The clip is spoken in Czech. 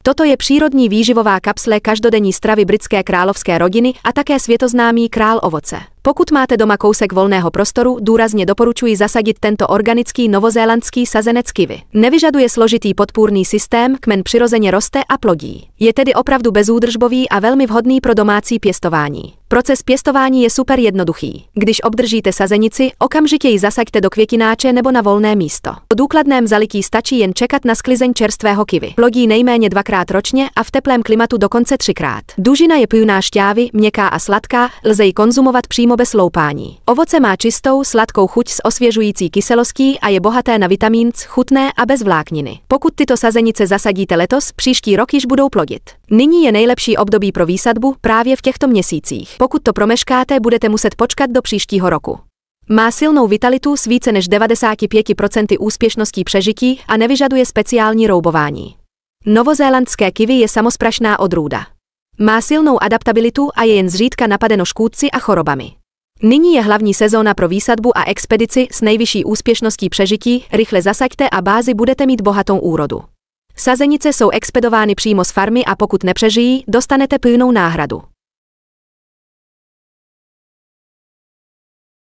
Toto je přírodní výživová kapsle každodenní stravy britské královské rodiny a také světoznámý král ovoce. Pokud máte doma kousek volného prostoru, důrazně doporučuji zasadit tento organický novozélandský sazenec kiwi. Nevyžaduje složitý podpůrný systém, kmen přirozeně roste a plodí. Je tedy opravdu bezúdržbový a velmi vhodný pro domácí pěstování. Proces pěstování je super jednoduchý. Když obdržíte sazenici, okamžitě ji zasaďte do květináče nebo na volné místo. Po důkladném zalití stačí jen čekat na sklizeň čerstvého kiwi. Plodí nejméně 2krát ročně a v teplém klimatu dokonce 3krát. Dužina je plná šťávy, měkká a sladká, lze ji konzumovat přímo bez loupání. Ovoce má čistou, sladkou chuť s osvěžující kyselostí a je bohaté na vitamin C, chutné a bez vlákniny. Pokud tyto sazenice zasadíte letos, příští rok již budou plodit. Nyní je nejlepší období pro výsadbu právě v těchto měsících. Pokud to promeškáte, budete muset počkat do příštího roku. Má silnou vitalitu s více než 95% úspěšností přežití a nevyžaduje speciální roubování. Novozélandské kiwi je samosprašná odrůda. Má silnou adaptabilitu a je jen zřídka napadeno škůdci a chorobami. Nyní je hlavní sezóna pro výsadbu a expedici s nejvyšší úspěšností přežití, rychle zasaďte a bázi budete mít bohatou úrodu. Sazenice jsou expedovány přímo z farmy a pokud nepřežijí, dostanete plnou náhradu.